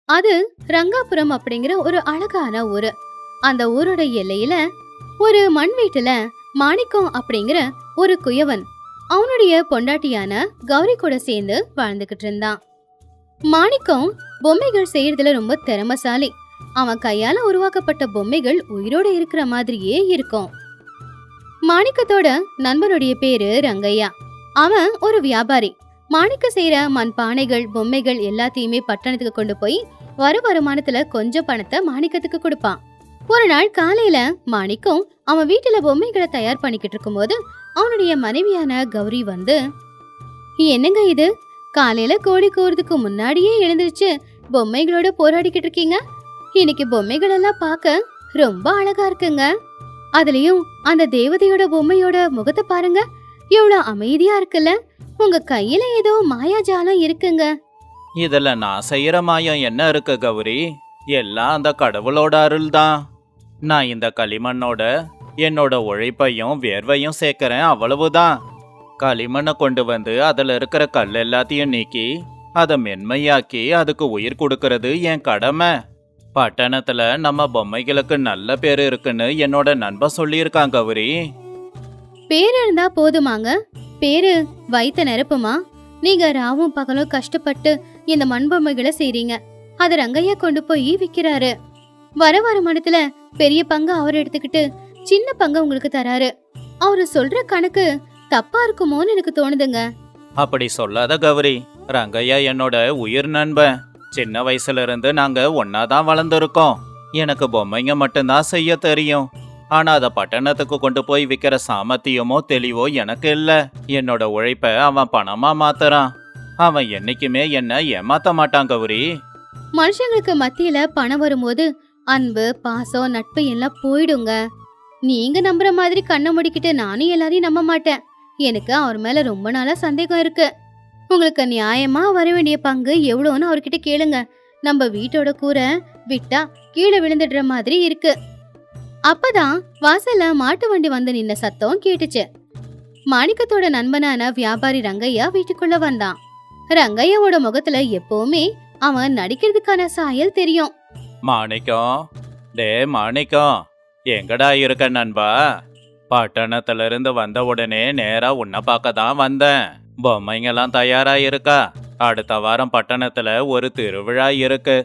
அது ரங்காபுரம் அப்படிங்கிற ஒரு அழகான ஊரு. அந்த ஊரோட எல்லையில ஒரு மண் வீட்டுல மாணிக்கம் அப்படிங்கிற ஒரு குயவன் அவனுடைய பொண்டாட்டியான கௌரி கூட சேர்ந்து வாழ்ந்துகிட்டு இருந்தான். மாணிக்கம் பொம்மைகள் செய்யறதுல ரொம்ப திறமசாலி. அவன் கையால உருவாக்கப்பட்ட பொம்மைகள் உயிரோட இருக்கிற மாதிரியே இருக்கும். மாணிக்கத்தோட நண்பனுடைய பேரு ரங்கையா. அவன் ஒரு வியாபாரி. மாணிக்க செய்யற மண் பானைகள் பொம்மைகள் எல்லாத்தையுமே பட்டணத்துக்கு கொண்டு போய் வர வருமானத்துல கொஞ்சம் பணத்தை மாணிக்கத்துக்கு கொடுப்பான். ஒரு நாள் காலையில மாணிக்கம் அவன் வீட்டுல பொம்மைகளை தயார் பண்ணிக்கிட்டு இருக்கும் போது அவனுடைய மனைவியான கௌரி வந்து, என்னங்க இது, காலையில கோழி கூறதுக்கு முன்னாடியே எழுந்திருச்சு பொம்மைகளோட போராடிக்கிட்டு இருக்கீங்க. இன்னைக்கு பொம்மைகள் எல்லாம் பார்க்க ரொம்ப அழகா இருக்குங்க. அதுலயும் அந்த தேவதையோட பொம்மையோட முகத்தை பாருங்க, எவ்வளவு அமைதியா இருக்குல்ல. உங்க கையில ஏதோ மாயாஜாலம் இருக்குங்க. இதுல நான் செய்யற மாயம் என்ன இருக்கு கௌரி? எல்லாம் அந்த கடவுளோட அருள் தான். நான் இந்த களிமண்ணோட என்னோட உழைப்பையும் வேர்வையும் சேர்க்கிறேன், அவ்வளவுதான். களிமண்ணை கொண்டு வந்து அதுல இருக்கிற கல் எல்லாத்தையும் நீக்கி அதை மென்மையாக்கி அதுக்கு உயிர் கொடுக்கறது என் கடமை. பட்டணத்துல நம்ம பொம்மைகளுக்கு நல்ல பேரு இருக்குன்னு என்னோட நண்பன் சொல்லியிருக்கான் கௌரி. பேரு இருந்தா போதுமாங்க? பேரு வைத்த நிரப்புமா? நீங்க ராவும் பகலும் கஷ்டப்பட்டு இந்த மண் பொம்மைகளை செய்றீங்க. அது ரங்கையா கொண்டு போய் விக்கிறாரு. வர வருமானத்துல பெரிய பங்கு அவர் எடுத்துக்கிட்டு சின்ன பங்கு உங்களுக்கு தராரு. அவரு சொல்ற கணக்கு தப்பா இருக்குமோன்னு எனக்கு தோணுதுங்க. அப்படி சொல்லாத கௌரி. ரங்கையா என்னோட உயிர் நண்பன். சின்ன வயசுல இருந்து நாங்க ஒன்னாதான் வளர்ந்துருக்கோம். எனக்கு பொம்மைங்க மட்டும்தான் செய்ய தெரியும். ஆனா அதை பட்டணத்துக்கு கொண்டு போய் விற்கிற சாமர்த்தியமோ தெளிவோ எனக்கு இல்ல. என்னோட உழைப்ப அவன் பணமா மாத்துறான். அவன் என்னைக்குமே என்ன ஏமாத்த மாட்டான் கௌரி. மனுஷங்களுக்கு மத்தியில பணம் வரும்போது அன்பு பாசம் நட்பு எல்லாம் போயிடுங்க. நீங்க நம்புற மாதிரி கண்ணை முடிக்கிட்டு நானும் எல்லாரையும் நம்ப மாட்டேன். எனக்கு அவர் மேல ரொம்ப நாளா சந்தேகம் இருக்கு. உங்களுக்கு நியாயமா வர வேண்டிய பங்கு எவ்வளோன்னு அவர்கிட்ட கேளுங்க. நம்ம வீட்டோட கூரை விட்டா கீழே விழுந்துடுற மாதிரி இருக்கு. அப்பதான் வாசல்ல மாட்டு வண்டி வந்து நின்ன சத்தம் கேட்டுச்சு. மாணிக்கத்தோட நண்பனான வியாபாரி ரங்கையா வீட்டுக்குள்ள வந்தான். ரங்கையாவோட முகத்துல எப்பவுமே அவன் நடிக்கிறதுக்கான சாயல் தெரியும். மாணிக்கம், டே மாணிக்கம், எங்கடா இருக்க நண்பா? பட்டணத்துல இருந்து வந்த உடனே நேரா உன்னை பார்க்க தான் வந்தேன். பொம்மைங்கெல்லாம் தயாரா இருக்கா? அடுத்த வாரம் பட்டணத்துல ஒரு திருவிழா இருக்கு,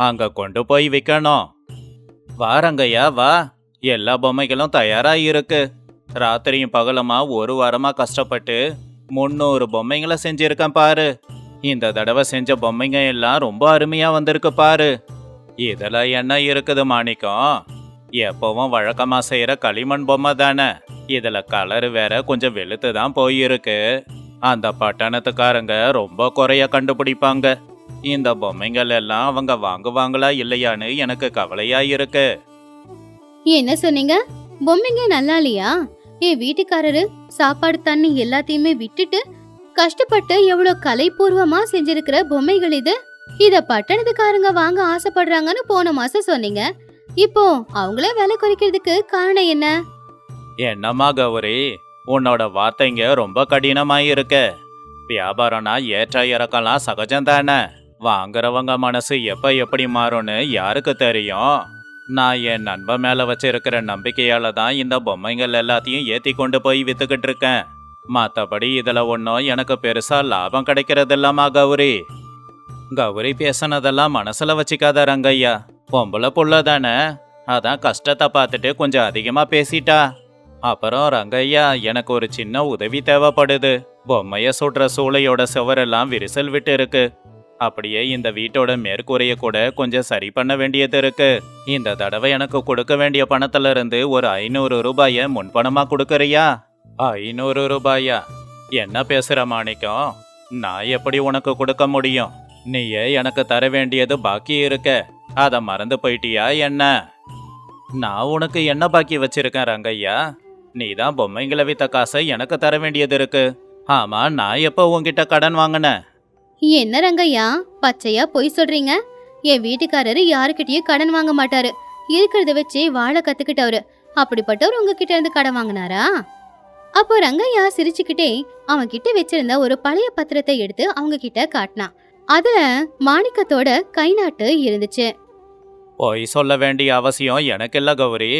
அங்க கொண்டு போய் விற்கணும். வாரங்கய்யா வா, எல்லா பொம்மைகளும் தயாரா இருக்கு. ராத்திரியும் பகலுமா ஒரு வாரமா கஷ்டப்பட்டு 300 பொம்மைங்களை செஞ்சிருக்கேன் பாரு. இந்த தடவை செஞ்ச பொம்மைங்க எல்லாம் ரொம்ப அருமையா வந்திருக்கு பாரு. இதுல என்ன இருக்குது மாணிக்கம்? எப்பவும் வழக்கமா செய்யற களிமண் பொம்மை தானே. இதுல கலரு வேற கொஞ்சம் வெளுத்து தான் போயிருக்கு. அந்த பட்டணத்துக்காரங்க ரொம்ப குறைய கண்டுபிடிப்பாங்க. இந்த பொம்மைகள் எல்லாம் அவங்க வாங்குவாங்களா இல்லையான்னு எனக்கு கவலையா இருக்கு. என்ன சொன்னீங்க? பொம்மைங்க நல்லா இல்லையா? என் வீட்டுக்காரரு சாப்பாடு தண்ணி எல்லாத்தையுமே விட்டுட்டு கஷ்டப்பட்டு எவ்வளவு கலைபூர்வமா செஞ்சிருக்கிற பொம்மைகள் இது. இத பட்டணத்துக்காரங்க வாங்க ஆசைப்படுறாங்கன்னு போன மாசம் சொன்னீங்க. இப்போ அவங்களே விலை குறைக்கிறதுக்கு காரணம் என்ன? என்னம்மா கௌரி, உன்னோட வார்த்தைங்க ரொம்ப கடினமாயிருக்கு. வியாபாரம்னா ஏற்ற இறக்கலாம் சகஜம் தானே. வாங்குறவங்க மனசு எப்ப எப்படி மாறும்னு யாருக்கு தெரியும்? நான் என் நண்பன் மேல வச்சிருக்கிற நம்பிக்கையால தான் இந்த பொம்மைகள் எல்லாத்தையும் ஏத்தி கொண்டு போய் வித்துக்கிட்டு இருக்கேன். மற்றபடி இதுல ஒன்றும் எனக்கு பெருசா லாபம் கிடைக்கிறது இல்லம்மா கௌரி. கௌரி பேசினதெல்லாம் மனசுல வச்சுக்காத ரங்கையா. பொம்பளை புள்ள தானே, அதான் கஷ்டத்தை பார்த்துட்டு கொஞ்சம் அதிகமா பேசிட்டா. அப்புறம் ரங்கையா, எனக்கு ஒரு சின்ன உதவி தேவைப்படுது. பொம்மைய சுடுற சூளையோட சுவரெல்லாம் விரிசல் விட்டு இருக்கு. அப்படியே இந்த வீட்டோட மேற்கூரைய கூட கொஞ்சம் சரி பண்ண வேண்டியது இருக்கு. இந்த தடவை எனக்கு கொடுக்க வேண்டிய பணத்துல இருந்து ஒரு 500 ரூபாய முன்பணமா கொடுக்கறியா? 500 ரூபாயா? என்ன பேசுற மாணிக்கம்? நான் எப்படி உனக்கு கொடுக்க முடியும்? நீயே எனக்கு தர வேண்டியது பாக்கி இருக்க, அத மறந்து போயிட்டியா என்ன? நான் உனக்கு என்ன பாக்கி வச்சிருக்கேன் ரங்கையா? நீதான் பொம்மைங்களை வித்த காசை எனக்கு தர வேண்டியது இருக்கு. ஆமா, நான் எப்ப உன்கிட்ட கடன் வாங்கினேன்? என்ன ரங்கையா பச்சையா பொய் சொல்றீங்க? என் வீட்டுக்காரரு யாருக்கிட்டயும் கடன் வாங்க மாட்டாரு. இருக்கிறத வச்சு வாழ கத்துக்கிட்டவரு. அப்படிப்பட்டவர் உங்ககிட்ட இருந்து கடன் வாங்கினாரா? அப்போ ரங்கையா சிரிச்சுக்கிட்டே அவன் கிட்ட வச்சிருந்த ஒரு பழைய பத்திரத்தை எடுத்து அவங்க கிட்ட காட்டினான். அதுல மாணிக்கத்தோட கை நாட்டு இருந்துச்சு. பொய் சொல்ல வேண்டிய அவசியம் எனக்கு இல்ல கௌரி.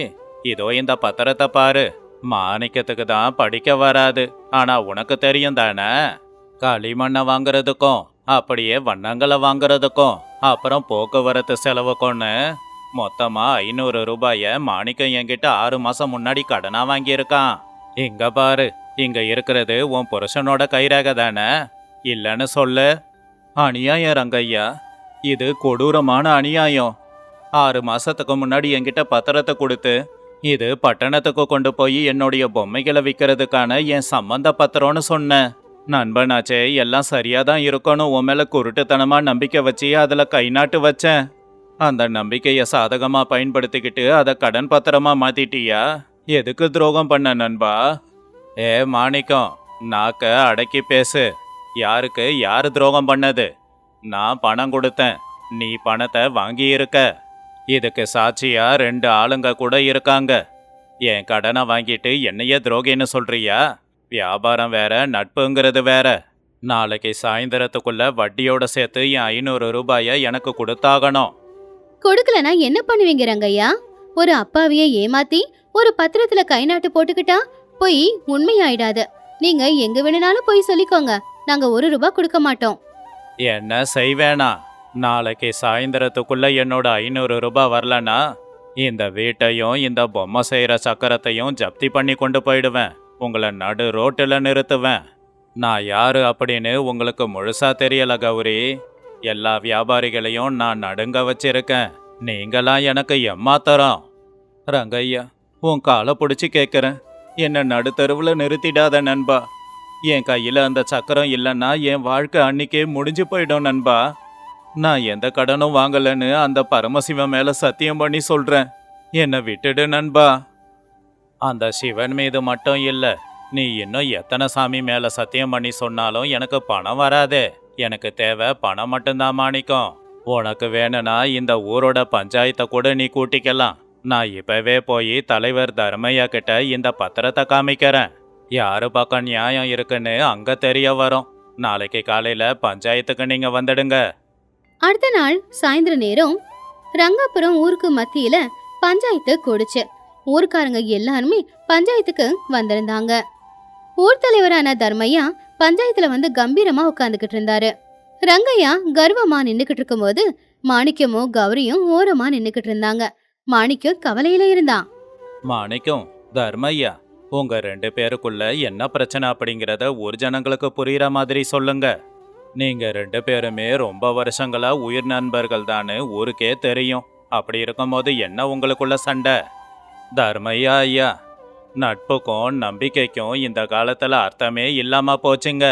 இதோ இந்த பத்திரத்தை பாரு. மாணிக்கத்துக்கு தான் படிக்க வராது, ஆனா உனக்கு தெரியும் தானே. களிமண்ணை வாங்குறதுக்கும் அப்படியே வண்ணங்களை வாங்குறதுக்கும் அப்புறம் போக்குவரத்து செலவுக்கும்னு மொத்தமா 500 ரூபாய மாணிக்கம் என்கிட்ட 6 மாசம் முன்னாடி கடனா வாங்கியிருக்கான். இங்க பாரு, இங்க இருக்கிறது உன் புருஷனோட கைரேகை தானே, இல்லைன்னு சொல்லு. அநியாயம் ரங்கையா, இது கொடூரமான அநியாயம். 6 மாசத்துக்கு முன்னாடி என்கிட்ட பத்திரத்தை கொடுத்து இது பட்டணத்துக்கு கொண்டு போய் என்னுடைய பொம்மைகளை விற்கிறதுக்கான என் சம்பந்த பத்திரம்னு சொன்னேன். நண்பனாச்சே, எல்லாம் சரியா தான் இருக்கணும் உன் மேல குருட்டுத்தனமா நம்பிக்கை வச்சு அதுல கை நாட்டு வச்சேன். அந்த நம்பிக்கையை சாதகமா பயன்படுத்திக்கிட்டு அதை கடன் பத்திரமா மாத்திட்டியா? எதுக்கு துரோகம் பண்ண நண்பா? ஏ மாணிக்கம், நாக்க அடக்கி பேசு. யாருக்கு யாரு துரோகம் பண்ணது? நான் பணம் கொடுத்தேன், நீ பணத்தை வாங்கி இருக்க. இதுக்கு சாட்சியா 2 ஆளுங்க கூட இருக்காங்க. என் கடனை வாங்கிட்டு என்னையே துரோகின்னு சொல்றியா? வியாபாரம் வேற, நட்புங்கிறது வேற. நாளைக்கு சாயந்தரத்துக்குள்ள வட்டியோட சேர்த்து என் 500 ரூபாய எனக்கு கொடுத்தாகணும். கொடுக்கலனா என்ன பண்ணுவீங்க ரங்கையா? ஒரு அப்பாவிய ஏமாத்தி ஒரு பத்திரத்துல கை நாட்டு போட்டுக்கிட்டா பொய் உண்மையாயிடாது. நீங்க எங்க வேணும்னாலும் பொய் சொல்லிக்கோங்க, நாங்க 1 ரூபாய் கொடுக்க மாட்டோம். என்ன செய்வேனா? நாளைக்கு சாயந்தரத்துக்குள்ள என்னோட 500 ரூபாய் வரலனா இந்த வீட்டையும் இந்த பொம்மை செய்யற சக்கரத்தையும் ஜப்தி பண்ணி கொண்டு போயிடுவேன். உங்களை நடு ரோட்டில் நிறுத்துவேன். நான் யாரு அப்படின்னு உங்களுக்கு முழுசா தெரியல கௌரி. எல்லா வியாபாரிகளையும் நான் நடுங்க வச்சிருக்கேன். நீங்களாம் எனக்கு எம்மாத்தரம். ரங்கையா, உன் காலை பிடிச்சி கேட்குறேன், என்னை நடுத்தருவில் நிறுத்திடாத நண்பா. என் கையில் அந்த சக்கரம் இல்லைன்னா என் வாழ்க்கை அன்னைக்கே முடிஞ்சு போயிடும் நண்பா. நான் எந்த கடனும் வாங்கலைன்னு அந்த பரமசிவன் மேலே சத்தியம் பண்ணி சொல்கிறேன். என்னை விட்டுடு நண்பா. அந்த சிவன் மீது மட்டும் இல்லை, நீ இன்னும் எத்தனை சாமி மேலே சத்தியம் பண்ணி சொன்னாலும் எனக்கு பணம் வராதே. எனக்கு தேவை பணம் மட்டும்தான் மாணிக்கம். உனக்கு வேணும்னா இந்த ஊரோட பஞ்சாயத்தை கூட நீ கூட்டிக்கலாம். நான் இப்பவே போய் தலைவர் தர்மையா கிட்ட இந்த பத்திரத்தை காமிக்கிறேன். யாரு பக்கம் நியாயம் இருக்குன்னு அங்க தெரிய வரும். நாளைக்கு காலையில பஞ்சாயத்துக்கு நீங்க வந்துடுங்க. அடுத்த நாள் சாயந்தர நேரம் ரங்காபுரம் ஊருக்கு மத்தியில பஞ்சாயத்து கூடுச்சு. ஊர்க்காரங்க எல்லாருமே பஞ்சாயத்துக்கு வந்திருந்தாங்க. ஊர் தலைவரான தர்மையா பஞ்சாயத்துல வந்து கம்பீரமா உட்காந்துக்கிட்டு இருந்தாரு. ரங்கையா கர்வமா நின்னுக்கிட்டு இருக்கும்போது மாணிக்கமும் கௌரியும் ஓரமா நின்னுக்கிட்டு இருந்தாங்க. மாணிக்கம் கவலையில இருந்தான். மாணிக்கம், தர்மையா, உங்க 2 பேருக்குள்ள என்ன பிரச்சனை அப்படிங்கிறத ஊர் ஜனங்களுக்கு புரியுற மாதிரி சொல்லுங்க. நீங்க 2 பேருமே ரொம்ப வருஷங்களா உயிர் நண்பர்கள் தானு ஊருக்கே தெரியும். அப்படி இருக்கும்போது என்ன உங்களுக்குள்ள சண்டை? தர்மையா ஐயா, நட்புக்கும் நம்பிக்கைக்கும் இந்த காலத்துல அர்த்தமே இல்லாம போச்சுங்க.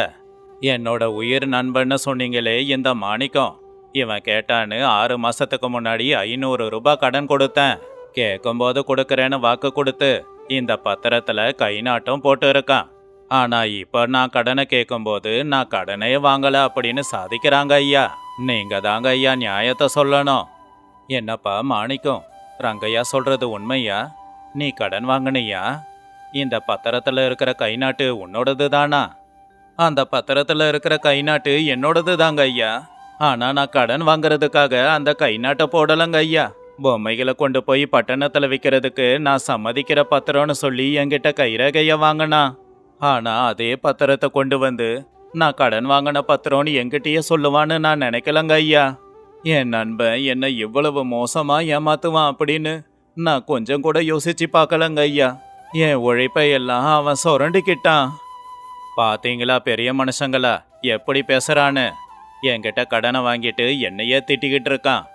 என்னோட உயிர் நண்பன்னு சொன்னீங்களே இந்த மாணிக்கம், இவன் கேட்டான்னு 6 மாசத்துக்கு முன்னாடி 500 ரூபாய் கடன் கொடுத்தேன். கேட்கும்போது கொடுக்கறேன்னு வாக்கு கொடுத்து இந்த பத்திரத்துல கை நாட்டும் போட்டு இருக்கான். ஆனா இப்ப நான் கடனை கேட்கும்போது நான் கடனே வாங்கல அப்படின்னு சாதிக்கிறாங்க ஐயா. நீங்க தாங்க ஐயா நியாயத்தை சொல்லணும். என்னப்பா மாணிக்கம், ரங்கையா சொல்றது உண்மையா? நீ கடன் வாங்கினியா? இந்த பத்திரத்துல இருக்கிற கை நாட்டு உன்னோடது தானா? அந்த பத்திரத்துல இருக்கிற கை நாட்டு என்னோடது தாங்க ஐயா. ஆனா நான் கடன் வாங்குறதுக்காக அந்த கை நாட்டை போடலங்க ஐயா. பொம்மைகளை கொண்டு போய் பட்டணத்துல விற்கிறதுக்கு நான் சம்மதிக்கிற பத்திரம்னு சொல்லி என்கிட்ட கைரேகைய வாங்கினா. ஆனா அதே பத்திரத்தை கொண்டு வந்து நான் கடன் வாங்கின பத்திரம்னு என்கிட்டயே சொல்லுவான்னு நான் நினைக்கலங்க ஐயா. என் நண்பன் என்னை இவ்வளவு மோசமா ஏமாத்துவான் அப்படின்னு நான் கொஞ்சம் கூட யோசிச்சு பார்க்கலங்க ஐயா. என் உழைப்பை எல்லாம் அவன் சுரண்டிக்கிட்டான். பாத்தீங்களா பெரிய மனுஷங்களா எப்படி பேசுறான்னு? என்கிட்ட கடனை வாங்கிட்டு என்னையே திட்டிக்கிட்டு இருக்கான்.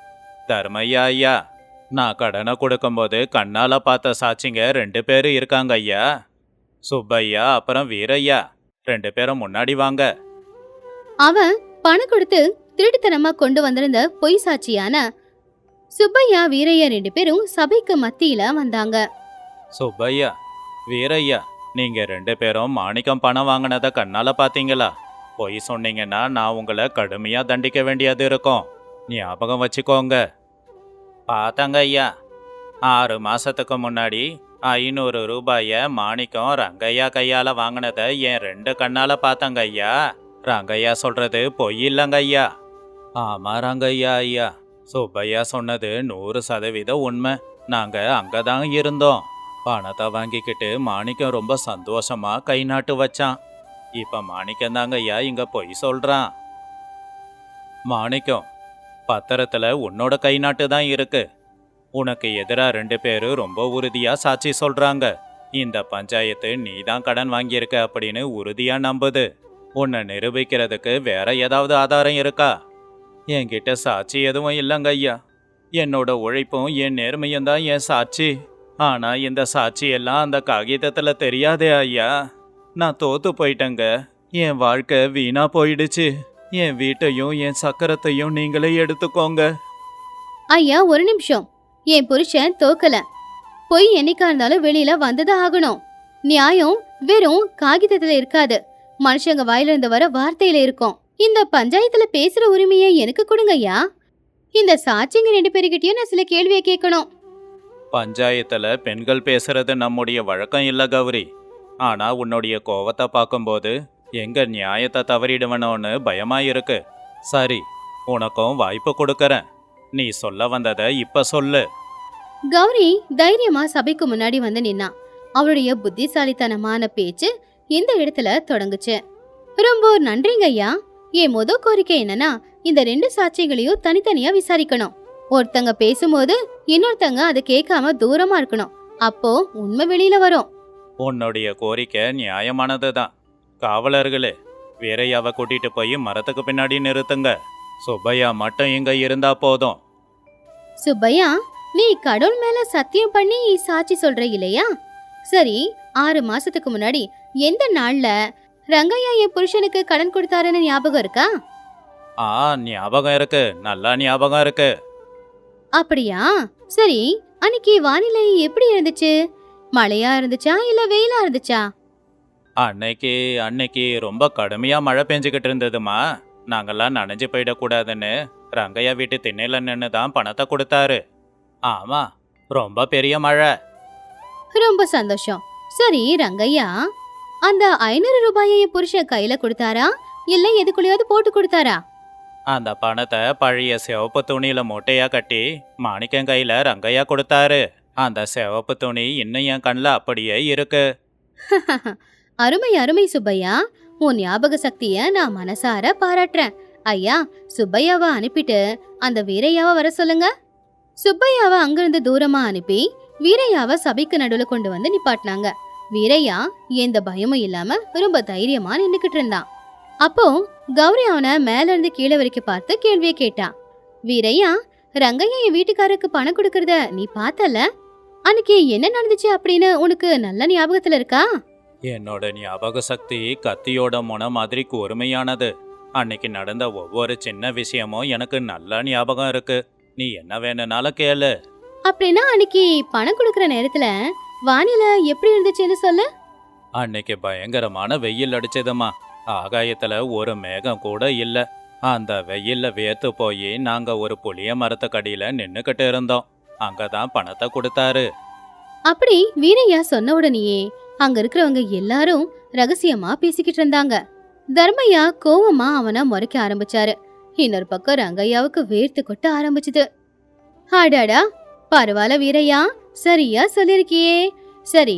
தர்மையா ஐயா, நான் கடனை கொடுக்கும்போது கண்ணால பார்த்த சாட்சிங்க 2 பேரு இருக்காங்க ஐயா. சுப்பையா அப்புறம் வீரையா, 2 பேரும் முன்னாடி வாங்க. அவன் பணம் கொடுத்து திருட்டுத்தனமா கொண்டு வந்திருந்த பொய் சாட்சியான சுப்பையா வீரையா 2 பேரும் சபைக்கு மத்தியில வந்தாங்க. சுப்பையா, வீரையா, நீங்க 2 பேரும் மாணிக்கம் பணம் வாங்கினதை கண்ணால பாத்தீங்களா? பொய் சொன்னீங்கன்னா நான் உங்களை கடுமையா தண்டிக்க வேண்டியது இருக்கும். ஞாபகம் வச்சுக்கோங்க. பார்த்தாங்க ஐயா, 6 மாசத்துக்கு முன்னாடி 500 ரூபாய மாணிக்கம் ரங்கையா கையால வாங்கினதை என் 2 கண்ணால பார்த்தாங்க ஐயா. ரங்கையா சொல்றது பொய் இல்லைங்க ஐயா. ஆமாறாங்க ஐயா ஐயா. சுப்பையா சொன்னது 100% உண்மை. நாங்க அங்கதான் இருந்தோம். பணத்தை வாங்கிக்கிட்டு மாணிக்கம் ரொம்ப சந்தோஷமா கை நாட்டு வச்சான். இப்ப மாணிக்கம் தாங்க ஐயா இங்க பொய் சொல்றான். மாணிக்கம், பத்திரத்துல உன்னோட கை நாட்டு தான் இருக்கு. உனக்கு எதிரா 2 பேரு ரொம்ப உறுதியா சாட்சி சொல்றாங்க. இந்த பஞ்சாயத்து நீ தான் கடன் வாங்கியிருக்க அப்படின்னு உறுதியா நம்புது. உன்னை நிரூபிக்கிறதுக்கு வேற ஏதாவது ஆதாரம் இருக்கா? என்கிட்ட சாட்சி எதுவும் இல்லைங்க ஐயா. என்னோட உழைப்பும் என் நேர்மையும் தான் என் சாட்சி. ஆனா இந்த சாட்சி எல்லாம் அந்த காகிதத்துல தெரியாதே ஐயா. நான் தோத்து போயிட்டேங்க. என் வாழ்க்கை வீணா போயிடுச்சு. என் வீட்டையும் என் சக்கரத்தையும் நீங்களே எடுத்துக்கோங்க. ஐயா ஒரு நிமிஷம். என் புருஷன் தோக்கல. பொய் என்னைக்கா இருந்தாலும் வெளியில வந்துதான் ஆகணும். நியாயம் வெறும் காகிதத்துல இருக்காது, மனுஷங்க வாயில இருந்து வர வார்த்தையில இருக்கும். இந்த பஞ்சாயத்துல பேசுற உரிமையை எனக்கு கொடுங்க ஐயா. இந்த சாட்சிங்க 2 பேருக்கிட்டயும் நான் சில கேள்வியை கேட்கணும். பஞ்சாயத்துல பெண்கள் பேசுறது நம்முடைய வழக்கம் இல்ல கௌரி. ஆனா உன்னுடைய கோவத்தை பார்க்கும்போது எங்க நியாயத்தை தவறிடுவனோன்னு பயமா இருக்கு. சரி, உனக்கும் வாய்ப்பு கொடுக்கறேன். நீ சொல்ல வந்ததை இப்ப சொல்லு. கௌரி தைரியமா சபைக்கு முன்னாடி வந்து நின்னா. அவளுடைய புத்திசாலித்தனமான பேச்சு இந்த இடத்துல தொடங்குச்சு. ரொம்ப நன்றிங்க ஐயா. என் முத கோரிக்கை என்னன்னா, இந்த 2 சாட்சிகளையும் தனித்தனியா விசாரிக்கணும். ஒருத்தங்க பேசும்போது இன்னொருத்தங்க அதை கேட்காம தூரமா இருக்கணும். அப்போ உண்மை வெளியில வரும். உன்னுடைய கோரிக்கை நியாயமானதுதான். காவலர்களே, வீரையாவை கூட்டிட்டு போய் மரத்துக்கு பின்னாடி நிறுத்துங்க. சுப்பையா மட்டும் இங்க இருந்தா போதும். சுப்பையா, நீ கடவுள் மேல சத்தியம் பண்ணி சாட்சி சொல்ற இல்லையா? சரி, 6 மாசத்துக்கு முன்னாடி எந்த நாள்ல ரங்கையா என் புருஷனுக்கு கடன் கொடுத்தாருன்னு ஞாபகம் இருக்கா? ஞாபகம் இருக்கு, நல்லா ஞாபகம் இருக்கு. அப்படியா? சரி, அன்னைக்கு வானிலை எப்படி இருந்துச்சு? மழையா இருந்துச்சா இல்ல வெயிலா இருந்துச்சா? அன்னைக்கு ரொம்ப கடுமையா மழை பெஞ்சுக்கிட்டு இருந்ததுமா. நாங்கெல்லாம் நனைஞ்சு போயிடக்கூடாதுன்னு ரங்கையா வீட்டு திண்ணையில நின்று தான் பணத்தை கொடுத்தாரு. ஆமா, ரொம்ப பெரிய மழை. ரொம்ப சந்தோஷம். சரி ரங்கையா, அந்த 500 ரூபாயை என் புருஷன் கையில கொடுத்தாரா இல்ல எதுக்குள்ளயாவது போட்டு கொடுத்தாரா? அந்த பணத்தை பழைய சிவப்பு துணியில மூட்டையா கட்டி மாணிக்கம் கையில ரங்கையா கொடுத்தாரு. அந்த சிவப்பு துணி இன்னும் என் கண்ணில் அப்படியே இருக்கு. அருமை அருமை சுப்பையா. உன் ஞாபக சக்திய நான் மனசார பாராட்டுறேன். ஐயா, சுப்பையாவை அனுப்பிட்டு அந்த வீரையாவை வர சொல்லுங்க. சுப்பையாவை அங்கிருந்து தூரமா அனுப்பி வீரையாவை சபைக்கு நடுவுல கொண்டு வந்து நிப்பாட்டினாங்க. வீரையா எந்த பயமும் இல்லாம ரொம்ப தைரியமா நின்னுக்கிட்டு இருந்தான். அப்போ கௌரி அவனை மேல இருந்து கீழே வரைக்கும் பார்த்து கேள்வியை கேட்டான். வீரையா, ரங்கையா என் வீட்டுக்காரருக்கு பணம் கொடுக்கறத நீ பார்த்தல? அன்னைக்கு என்ன நடந்துச்சு அப்படின்னு உனக்கு நல்ல ஞாபகத்துல இருக்கா? என்னோட ஞாபக சக்தி கத்தியோட முனை மாதிரி கூர்மையானது. அன்னைக்கு நடந்த ஒவ்வொரு சின்ன விஷயமும் எனக்கு நல்லா ஞாபகம் இருக்கு. நீ என்ன வேணும்னாலும் கேளு. அப்படின்னா அன்னைக்கு பணம் கொடுக்கற நேரத்துல வானிலை எப்படி இருந்துச்சுன்னு சொல்லு. அன்னைக்கு பயங்கரமான வெயில் அடிச்சதுமா. ஆகாயத்துல ஒரு மேகம் கூட இல்ல. அந்த வெயில்ல வேர்த்து போய் நாங்க ஒரு புளிய மரத்துக்கடியில நின்னுக்கிட்டு இருந்தோம். அங்கதான் பணத்தை கொடுத்தாரு. அப்படி வீரையா சொன்ன உடனேயே அங்க இருக்கிறவங்க எல்லாரும் ரகசியமா பேசிக்கிட்டு இருந்தாங்க. தர்மையா கோவமா அவனை முறைக்க ஆரம்பிச்சாரு. இன்னொரு பக்கம் ரங்கையாவுக்கு வேர்த்து கொட்ட ஆரம்பிச்சுது. அடாடா, பரவாயில்ல வீரையா, சரியா சொல்லிருக்கியே. சரி,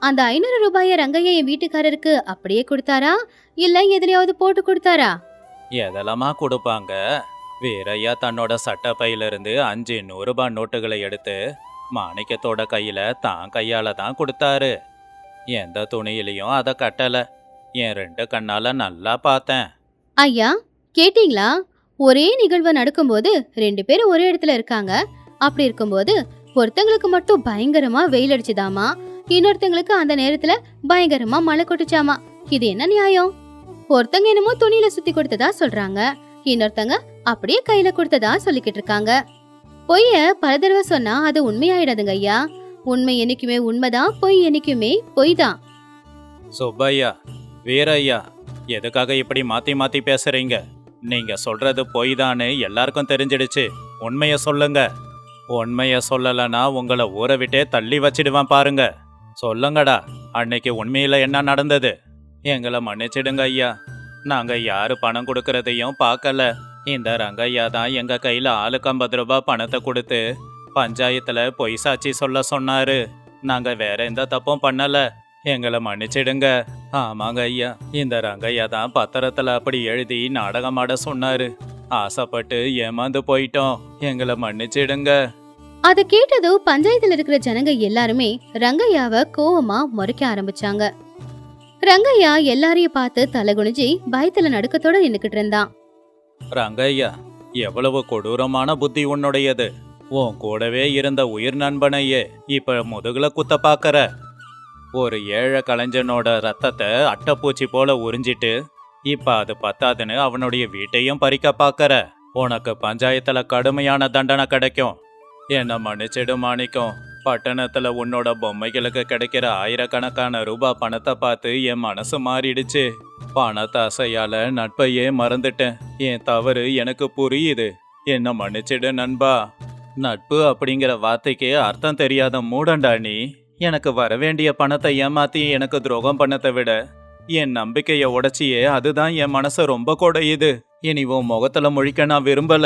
அந்த 500 ரூபாய ரங்கையா என் வீட்டுக்காரருக்கு அப்படியே கொடுத்தாரா இல்ல எதுலயாவது போட்டு கொடுத்தாரா? எதெல்லாமா கொடுப்பாங்க. வீரையா தன்னோட சட்ட பையில இருந்து 5 100 ரூபாய் நோட்டுகளை எடுத்து மாணிக்கத்தோட கையில தான் கையால தான் கொடுத்தாரு. எந்த துணியிலையும் அதை கட்டல. என் 2 கண்ணால நல்லா பார்த்தேன். ஐயா, கேட்டீங்களா? ஒரே நிகழ்வு நடக்கும்போது 2 பேரும் ஒரே இடத்துல இருக்காங்க. அப்படி இருக்கும்போது ஒருத்தங்களுக்கு மட்டும் பயங்கரமா வெயில் அடிச்சுதாமா, இன்னொருத்தங்களுக்கு அந்த நேரத்துல பயங்கரமா மழை கொட்டுச்சாமா. இது என்ன நியாயம்? ஒருத்தங்க என்னமோ துணியில சுத்தி கொடுத்ததா சொல்றாங்க, இன்னொருத்தங்க அப்படியே கையில கொடுத்ததா சொல்லிக்கிட்டு இருக்காங்க. பொய்ய பல தடவை சொன்னா அது உண்மையாயிடாதுங்க ஐயா. உண்மை என்னைக்குமே உண்மைதான், பொய் என்னைக்குமே பொய் தான். சுப்பையா, வீரையா, எதுக்காக இப்படி மாத்தி மாத்தி பேசுறீங்க? நீங்க சொல்றது பொய் தானே எல்லாருக்கும் தெரிஞ்சிடுச்சு. உண்மைய சொல்லுங்க. உண்மைய சொல்லலனா உங்களை ஊரை விட்டே தள்ளி வச்சிடுவேன் பாருங்க. சொல்லுங்கடா, அன்னைக்கு உண்மையில என்ன நடந்தது? எங்களை மன்னிச்சிடுங்க ஐயா. நாங்க யாரு பணம் கொடுக்கறதையும் பார்க்கல. இந்த ரங்கையா தான் எங்க கையில ஆளுக்கு 50 ரூபாய் பணத்தை கொடுத்து பஞ்சாயத்துல பொய் சாட்சி சொல்ல சொன்னாரு. நாங்க வேற எந்த தப்பும் பண்ணல. எங்களை மன்னிச்சிடுங்க. ஆமாங்க ஐயா, இந்த ரங்கையா தான் பத்திரத்துல அப்படி எழுதி நாடகமாட சொன்னாரு. ஆசைப்பட்டு ஏமாந்து போயிட்டோம். எங்களை மன்னிச்சிடுங்க. அதை கேட்டதும் பஞ்சாயத்துல இருக்கிற ஜனங்க எல்லாருமே ரங்கையாவை கோவமா முறைக்க ஆரம்பிச்சாங்க. ரங்கையா எல்லாரையும் பார்த்து தலைகுனிஞ்சி பயத்துல நடுக்கத்தோட நின்னுக்கிட்டு இருந்தான். ரங்கையா, எவ்வளவு கொடூரமான புத்தி உன்னுடையது. உன் கூடவே இருந்த உயிர் நண்பனையே இப்ப முதுகுல குத்த பாக்கற. ஒரு ஏழை கலைஞனோட ரத்தத்தை அட்டைப்பூச்சி போல உறிஞ்சிட்டு இப்ப அது பத்தாதுன்னு அவனுடைய வீட்டையும் பறிக்க பாக்கற. உனக்கு பஞ்சாயத்துல கடுமையான தண்டனை கிடைக்கும். என்ன மன்னிச்சிடு மாணிக்கம். பட்டணத்துல உன்னோட பொம்மைகளுக்கு கிடைக்கிற ஆயிரக்கணக்கான ரூபாய் பணத்தை பார்த்து என் மனசு மாறிடுச்சு. பணத்தாசையால நட்பையே மறந்துட்டேன். என் தவறு எனக்கு புரியுது. என்ன மன்னிச்சிடு நண்பா. நட்பு அப்படிங்கிற வார்த்தைக்கு அர்த்தம் தெரியாத மூடண்டா நீ. எனக்கு வரவேண்டிய பணத்தை ஏமாத்தி எனக்கு துரோகம் பண்ணதை விட என் நம்பிக்கைய உடைச்சியே அதுதான் என் மனசை ரொம்ப குடையுது. இனி உன் முகத்துல முழிக்க நான் விரும்பல.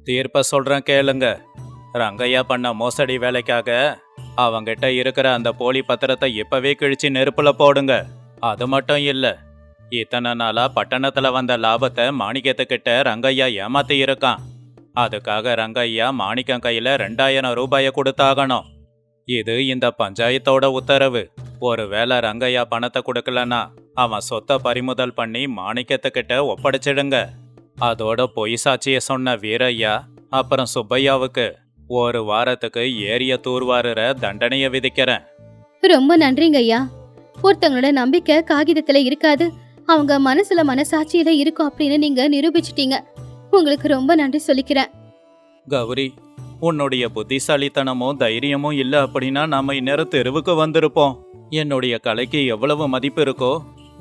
தீர்ப்ப சொல்றேன் கேளுங்க. ரங்கையா பண்ண மோசடி வேலைக்காக அவங்கிட்ட இருக்கிற அந்த போலி பத்திரத்தை இப்பவே கிழிச்சு நெருப்புல போடுங்க. அது மட்டும் இல்ல, இத்தனை நாளா பட்டணத்துல வந்த லாபத்தை மாணிக்கத்துக்கிட்ட ரங்கையா ஏமாத்தி இருக்கான். அதுக்காக ரங்கையா மாணிக்கம் கையில 2000 ரூபாய கொடுத்தாகணும். இது இந்த பஞ்சாயத்தோட உத்தரவு. ஒருவேளை ரங்கையா பணத்தை கொடுக்கலன்னா அவன் சொத்தை பறிமுதல் பண்ணி மாணிக்கத்துக்கிட்ட ஒப்படைச்சிடுங்க. அதோட பொய் சாட்சிய சொன்ன வீரையா அப்புறம் சுப்பையாவுக்கு 1 வாரத்துக்கு ஏரிய தூர்வாருற தண்டனைய விதிக்கிறேன். ரொம்ப நன்றிங்க ஐயா. ஒருத்தவங்களோட நம்பிக்கை காகிதத்துல இருக்காது, அவங்க மனசுல மனசாட்சியில இருக்கும் அப்படின்னு நீங்க நிரூபிச்சிட்டீங்க. உங்களுக்கு ரொம்ப நன்றி சொல்லிக்கிறேன். கௌரி, உன்னுடைய புத்திசாலித்தனமும் தைரியமும் இல்ல அப்படின்னா நாம இந்நேரம் தெருவுக்கு வந்திருப்போம். என்னுடைய கலைக்கு எவ்வளவு மதிப்பு இருக்கோ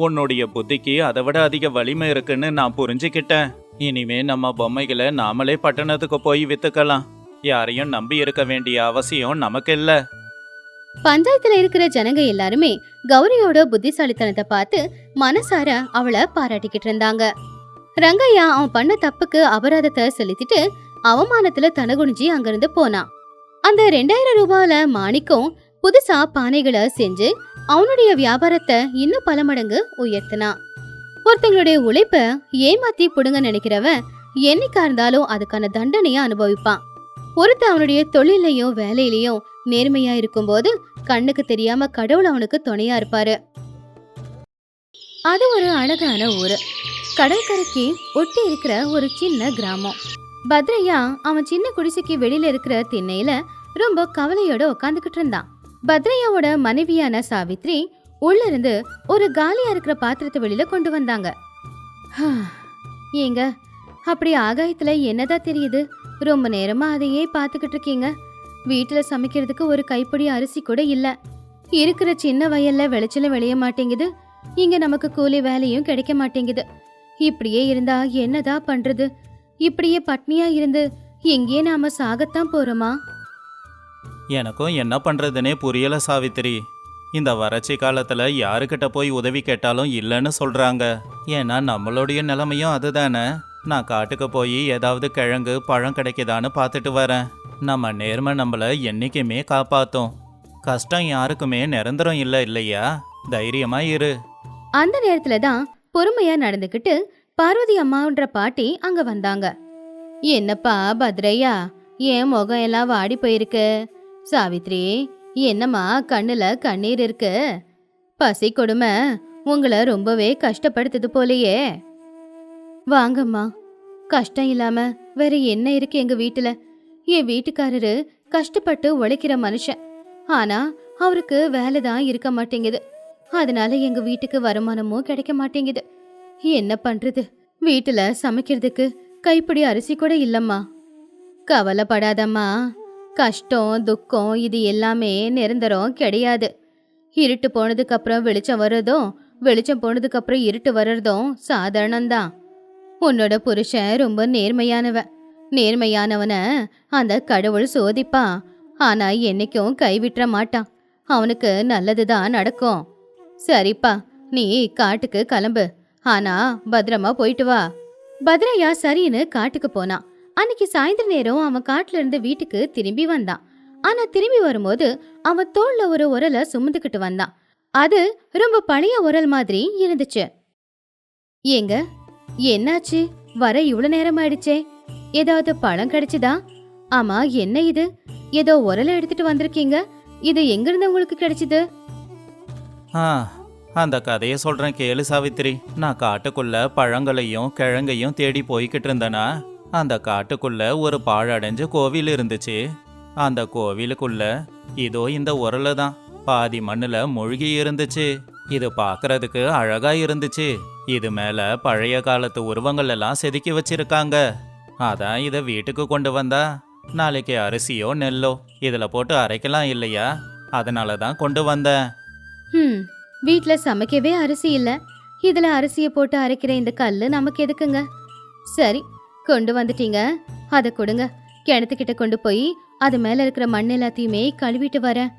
உன்னுடைய புத்திக்கு அதை விட அதிக வலிமை இருக்குன்னு நான் புரிஞ்சுக்கிட்டேன். இனிமே நம்ம பொம்மைகளை நாமளே பட்டணத்துக்கு போய் வித்துக்கலாம். யாரையும் நம்பி இருக்க வேண்டிய அவசியம் நமக்கு இல்ல. பஞ்சாயத்துல இருக்கிற ஜனங்க எல்லாருமே கௌரியோட புத்திசாலித்தனத்தை பார்த்து மனசார அவளை பாராட்டிக்கிட்டு இருந்தாங்க. ரங்கையா அவன் பண்ண தப்புக்கு அபராதத்தை செலுத்திட்டு அவமானத்துல தனகுனிஞ்சி அங்கிருந்து போனான். அந்த 2000 ரூபாயில மாணிக்கம் புதுசா பானைகளை செஞ்சு அவனுடைய வியாபாரத்தை இன்னும் பல மடங்கு உயர்த்தினான். ஒருத்தங்களுடைய உழைப்ப ஏமாத்தி புடுங்க நினைக்கிறவன் என்னைக்கா இருந்தாலும் அதுக்கான தண்டனைய அனுபவிப்பான். ஒருத்த அவனுடைய தொழிலையும் வேலையிலையும் நேர்மையா இருக்கும்போது கண்ணுக்கு தெரியாம கடவுள் அவனுக்கு துணையா இருப்பாரு. அது ஒரு அழகான ஊரு. கடற்கரைக்கு ஒட்டி இருக்கிற ஒரு சின்ன கிராமம். பத்ரையா அவன் சின்ன குடிசைக்கு வெளியில இருக்கிற திண்ணையில ரொம்ப கவலையோட உட்காந்துக்கிட்டு இருந்தான். பத்ரையாவோட மனைவியான சாவித்ரி உள்ள இருந்து ஒரு காலியா இருக்கிற பாத்திரத்தை வெளியில கொண்டு வந்தாங்க. ஏங்க, அப்படி ஆகாயத்துல என்னதான் தெரியுது? ரொம்ப நேரமா அதையே பாத்துக்கிட்டு இருக்கீங்க. வீட்டுல சமைக்கிறதுக்கு ஒரு கைப்பிடி அரிசி கூட இல்ல. இருக்கிற சின்ன வயல்ல விளைச்சலும் விளைய மாட்டேங்குது. இங்க நமக்கு கூலி வேலையும் கிடைக்க மாட்டேங்குது. இப்படியே இருந்தா என்னதான் பண்றது? இப்படியே பட்னியா இருந்து எங்கேயே நாம சாகத்தான் போறோமா? எனக்கும் என்ன பண்றதுனே புரியல சாவித்திரி. இந்த வறட்சி காலத்துல யாருக்கிட்ட போய் உதவி கேட்டாலும் இல்லைன்னு சொல்றாங்க. ஏன்னா நம்மளுடைய நிலைமையும் அதுதானே. நான் காட்டுக்கு போய் ஏதாவது கிழங்கு பழம் கிடைக்குதான்னு பார்த்துட்டு வரேன். நம்ம நேர்மை நம்மள என்னைக்குமே காப்பாத்தும். கஷ்டம் யாருக்குமே நிரந்தரம் இல்லை இல்லையா? தைரியமா இரு. அந்த நேரத்துல தான் பொறுமையா நடந்துக்கிட்டு பார்வதி அம்மான்ற பாட்டி அங்க வந்தாங்க. என்னப்பா பத்ரையா, என் முகம் எல்லாம் வாடி போயிருக்கு. சாவித்ரி, என்னம்மா கண்ணுல கண்ணீர் இருக்கு? பசி கொடுமை உங்களை ரொம்பவே கஷ்டப்படுத்துது போலையே. வாங்கம்மா, கஷ்டம் இல்லாம வேற என்ன இருக்கு எங்க வீட்டுல? என் வீட்டுக்காரரு கஷ்டப்பட்டு உழைக்கிற மனுஷன். ஆனா அவருக்கு வேலை தான் இருக்க மாட்டேங்குது. அதனால எங்க வீட்டுக்கு வருமானமும் கிடைக்க மாட்டேங்குது. என்ன பண்றது? வீட்டுல சமைக்கிறதுக்கு கைப்பிடி அரிசி கூட இல்லம்மா. கவலைப்படாதம்மா, கஷ்டம் துக்கம் இது எல்லாமே நிரந்தரம் கிடையாது. இருட்டு போனதுக்கு அப்புறம் வெளிச்சம் வர்றதும், வெளிச்சம் போனதுக்கு அப்புறம் இருட்டு வர்றதும் சாதாரணம்தான். உன்னோட புருஷன் ரொம்ப நேர்மையானவன அந்த கடவுள் சோதிப்பான். ஆனா என்னைக்கும் கைவிட்டுற மாட்டான். அவனுக்கு நல்லதுதான் நடக்கும். சரிப்பா, நீ காட்டுக்கு கிளம்பு. ஆனா பத்திரமா போயிட்டு வா. பத்ரையா சரின்னு காட்டுக்கு போனான். அன்னைக்கு சாயந்தர நேரம் அவன் காட்டுல இருந்து வீட்டுக்கு திரும்பி வந்தான். ஆனா திரும்பி வரும்போது அவன் தோள்ல ஒரு உரலை சுமந்துக்கிட்டு வந்தான். அது ரொம்ப பழைய உரல் மாதிரி இருந்துச்சு. ஏங்க, என்னாச்சு? வர இவ்வளவு நேரம் ஆயிடுச்சே. ஏதாவது பழம் கிடைச்சுதா? ஆமா, என்ன இது? ஏதோ உரலை எடுத்துட்டு வந்திருக்கீங்க. இது எங்க இருந்து உங்களுக்கு கிடைச்சது? ஆ அந்த கதையை சொல்றேன் கேளு சாவித்திரி. நான் காட்டுக்குள்ள பழங்களையும் கிழங்கையும் தேடி போய்கிட்டு இருந்தேனா, அந்த காட்டுக்குள்ள ஒரு பாழடைஞ்ச கோவில் இருந்துச்சு. அந்த கோவிலுக்குள்ள இதோ இந்த உரலை தான் பாதி மண்ணுல மூழ்கி இருந்துச்சு. இது பார்க்கறதுக்கு அழகா இருந்துச்சு. இது மேல பழைய காலத்து உருவங்கள் எல்லாம் செதுக்கி வச்சிருக்காங்க. அதான் இதை வீட்டுக்கு கொண்டு வந்தா நாளைக்கு அரிசியோ நெல்லோ இதுல போட்டு அரைக்கலாம் இல்லையா, அதனால தான் கொண்டு வந்தேன். வீட்ல சமைக்கவே அரிசி இல்ல. இதுல அரிசிய போட்டு அரைக்கிற இந்த கல்லு நமக்கு எதுக்குங்க? சரி, கொண்டு வந்துட்டீங்க, அதை கொடுங்க. கிணத்துக்கிட்ட கொண்டு போய் அது மேல இருக்கிற மண் எல்லாத்தையுமே கழுவிட்டு வரேன்.